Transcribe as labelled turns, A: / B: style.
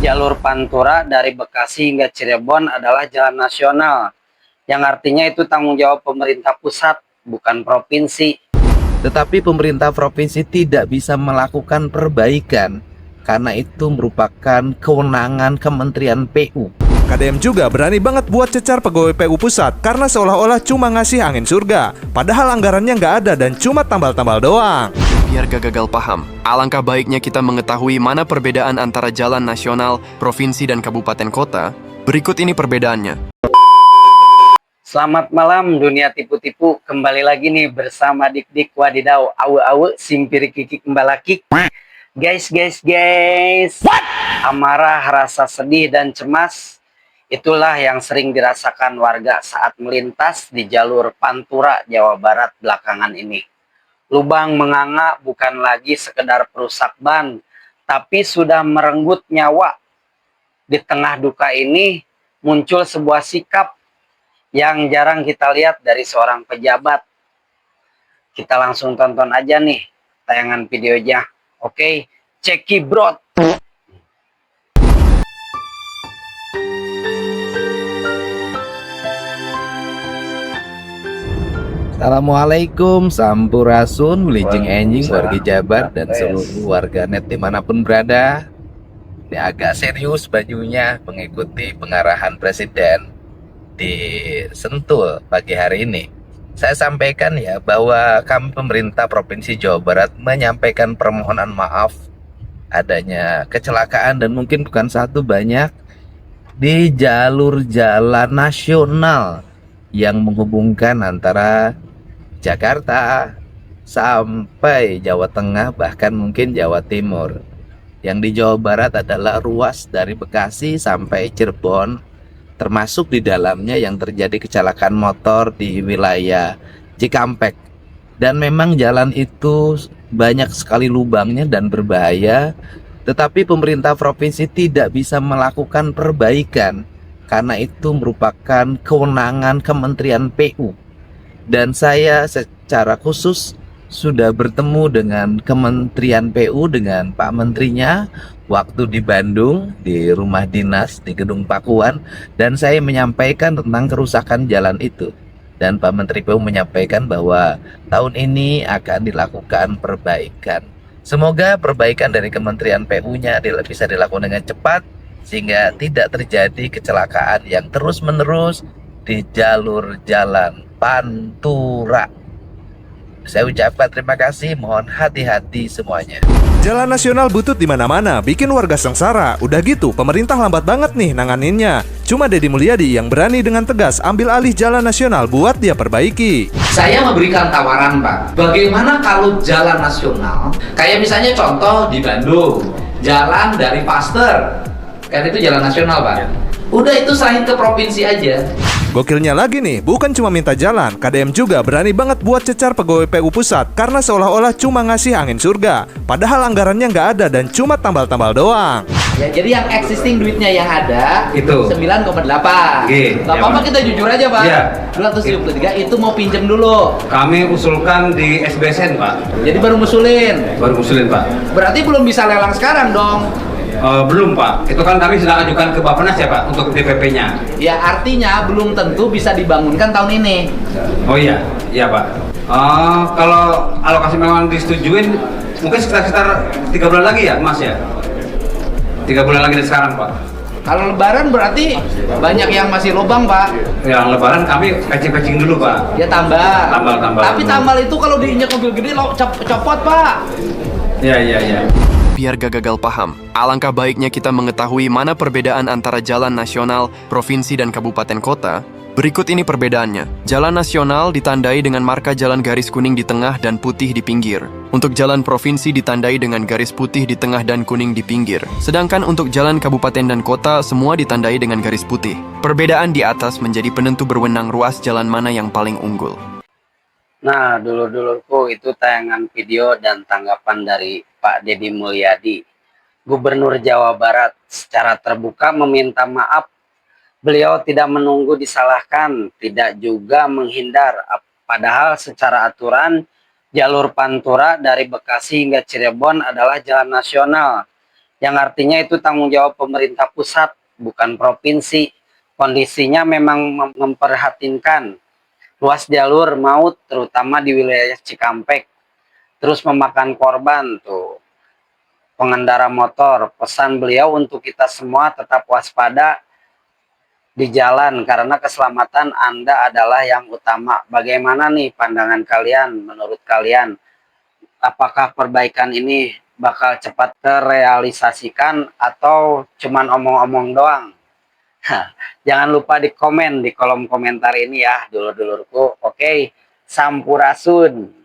A: Jalur Pantura dari Bekasi hingga Cirebon adalah jalan nasional, yang artinya itu tanggung jawab pemerintah pusat, bukan provinsi.
B: Tetapi pemerintah provinsi tidak bisa melakukan perbaikan karena itu merupakan kewenangan Kementerian PU.
C: KDM juga berani banget buat cecar pegawai PU pusat karena seolah-olah cuma ngasih angin surga. Padahal anggarannya nggak ada dan cuma tambal-tambal doang.
D: Biar gak gagal paham, alangkah baiknya kita mengetahui mana perbedaan antara jalan nasional, provinsi, dan kabupaten kota. Berikut ini perbedaannya.
A: Selamat malam dunia tipu-tipu, kembali lagi nih bersama Dik-Dik Wadidaw, awe-awe simpiri kiki kembalaki. Guys, amarah, rasa sedih dan cemas, itulah yang sering dirasakan warga saat melintas di jalur Pantura, Jawa Barat belakangan ini. Lubang menganga bukan lagi sekedar perusak ban, tapi sudah merenggut nyawa. Di tengah duka ini muncul sebuah sikap yang jarang kita lihat dari seorang pejabat. Kita langsung tonton aja nih tayangan videonya. Oke, cekidot.
B: Assalamualaikum, sampurasun, wilijeng enjing, warga Jabar dan seluruh warga net dimanapun berada. Ini agak serius bajunya mengikuti pengarahan Presiden di Sentul pagi hari ini. Saya sampaikan ya bahwa kami pemerintah Provinsi Jawa Barat menyampaikan permohonan maaf adanya kecelakaan dan mungkin bukan satu, banyak di jalur jalan nasional yang menghubungkan antara Jakarta sampai Jawa Tengah, bahkan mungkin Jawa Timur. Yang di Jawa Barat adalah ruas dari Bekasi sampai Cirebon, termasuk di dalamnya yang terjadi kecelakaan motor di wilayah Cikampek. Dan memang jalan itu banyak sekali lubangnya dan berbahaya, tetapi pemerintah provinsi tidak bisa melakukan perbaikan karena itu merupakan kewenangan Kementerian PU. Dan saya secara khusus sudah bertemu dengan Kementerian PU, dengan Pak Menterinya waktu di Bandung, di rumah dinas di Gedung Pakuan, dan saya menyampaikan tentang kerusakan jalan itu. Dan Pak Menteri PU menyampaikan bahwa tahun ini akan dilakukan perbaikan. Semoga perbaikan dari Kementerian PU-nya bisa dilakukan dengan cepat sehingga tidak terjadi kecelakaan yang terus-menerus di jalur jalan Pantura. Saya ucapkan terima kasih, mohon hati-hati semuanya.
C: Jalan nasional butut di mana-mana, bikin warga sengsara. Udah gitu, pemerintah lambat banget nih nanganinnya. Cuma Deddy Mulyadi yang berani dengan tegas ambil alih jalan nasional buat dia perbaiki.
E: Saya memberikan tawaran, Pak. Bagaimana kalau jalan nasional, kayak misalnya contoh di Bandung, jalan dari Pasteur, kan itu jalan nasional, Pak. Udah itu serahin ke provinsi aja.
C: Gokilnya lagi nih, bukan cuma minta jalan, KDM juga berani banget buat cecar pegawai PU pusat karena seolah-olah cuma ngasih angin surga. Padahal anggarannya nggak ada dan cuma tambal-tambal doang.
E: Ya, jadi yang existing duitnya yang ada
F: itu
E: 9,8. Gak apa-apa, kita jujur aja, Pak.
F: Iya.
E: 273 itu mau pinjem dulu.
F: Kami usulkan di SBSN, Pak.
E: Jadi baru ngusulin.
F: Baru usulin, Pak.
E: Berarti belum bisa lelang sekarang dong.
F: Belum, Pak. Itu kan kami sedang ajukan ke Bappenas ya, Pak, untuk DPP-nya.
E: Ya artinya belum tentu bisa dibangunkan tahun ini.
F: Oh iya, iya, Pak. Kalau alokasi memang disetujuin, mungkin sekitar 3 bulan lagi ya, Mas ya? 3 bulan lagi dari sekarang, Pak.
E: Kalau lebaran berarti banyak yang masih lubang, Pak.
F: Yang lebaran kami patching dulu, Pak.
E: Ya tambal.
F: Tambal.
E: Tapi tambal itu kalau diinjak mobil gede lo copot, Pak.
F: Iya.
D: Biar gak gagal paham, alangkah baiknya kita mengetahui mana perbedaan antara jalan nasional, provinsi, dan kabupaten kota. Berikut ini perbedaannya. Jalan nasional ditandai dengan marka jalan garis kuning di tengah dan putih di pinggir. Untuk jalan provinsi ditandai dengan garis putih di tengah dan kuning di pinggir. Sedangkan untuk jalan kabupaten dan kota semua ditandai dengan garis putih. Perbedaan di atas menjadi penentu berwenang ruas jalan mana yang paling unggul.
A: Nah, dulur-dulurku, itu tayangan video dan tanggapan dari Pak Deddy Mulyadi, Gubernur Jawa Barat, secara terbuka meminta maaf. Beliau tidak menunggu disalahkan, tidak juga menghindar. Padahal secara aturan, jalur Pantura dari Bekasi hingga Cirebon adalah jalan nasional, yang artinya itu tanggung jawab pemerintah pusat, bukan provinsi. Kondisinya memang memperhatinkan ruas jalur maut, terutama di wilayah Cikampek, terus memakan korban tuh pengendara motor. Pesan beliau untuk kita semua tetap waspada di jalan karena keselamatan Anda adalah yang utama. Bagaimana nih pandangan kalian? Menurut kalian, apakah perbaikan ini bakal cepat terrealisasikan atau cuman omong-omong doang? Jangan lupa di komen di kolom komentar ini ya, dulur-dulurku. Oke, sampurasun.